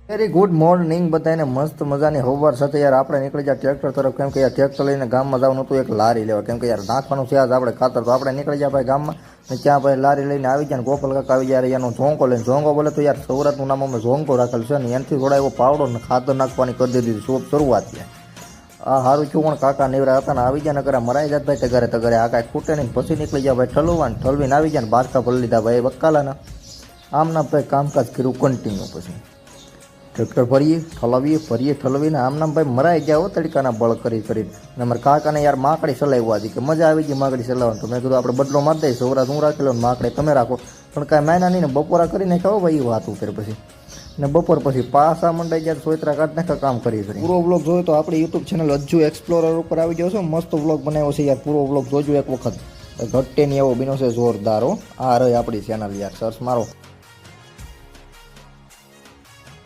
very good morning બધાને મસ્ત મજાની હવાર સાથે યાર આપણે નીકળી જાય ટ્રેક્ટર તરફ કેમ કે યાર ટ્રેક્ટર લઈને ગામમાં જવાનું હતું એક લારી લેવા કેમ કે યાર નાખવાનું છે આજ આપણે ખાતર તો આપણે નીકળી જાય ભાઈ ગામમાં ને ત્યાં ભાઈ લારી લઈને આવી જાય ને ગોપાલ કાકા આવી જાય એનો ઝોંકો લઈને ઝોંકો બોલે તો યાર સૌરાષ્ટ્રનું નામ અમે ઝોંકો રાખેલ છે ને એનાથી થોડા એવો પાવડો ને ખાતર નાખવાની કરી દીધી શરૂઆત છે આ સારું છું પણ કાકા નેવરા હતા ને આવી જાય ને કરે મરાઈ જાત ભાઈ તગરે આ કાંઈ ખૂટે નહીં પછી નીકળી જાય ભાઈ ઠલવા ને ઠલવીને આવી જાય ને બારકા ભરી લીધા ભાઈ બક્કાલાના આમના ભાઈ કામકાજ કર્યું કન્ટિન્યુ પછી ટ્રેક્ટર ભરીએ ઠલવીને આમનામ ભાઈ મરાઈ ગયા હો તડકાના બળ કરીને અને અમારા કાકાને યાર માકડી ચલાવવા હતી કે મજા આવી ગઈ માકડી ચલાવવાની તો મેં કીધું આપણે બદલો મારી દઈએ સૌરાષ્ટ્ર હું રાખી લો ને માકડી તમે રાખો પણ કાંઈ માયના નહીં ને બપોરા કરીને ખાઓ ભાઈ એ વાત ઉપર પછી ને બપોર પછી પાસા મંડાઈ ગયા સોયત્રા કાઢ નાખા કામ કરી પૂરો વ્લોગ જોયો તો આપણી યુટ્યુબ ચેનલ હજુ એક્સપ્લોરર ઉપર આવી ગયો છો મસ્ત વ્લોગ બનાવ્યો છે યાર પૂરો વ્લોગ જોજો એક વખત ઘટે નહીં એવો બીનો છે જોરદાર હો આ રહી આપણી ચેનલ યાર સર્ચ મારો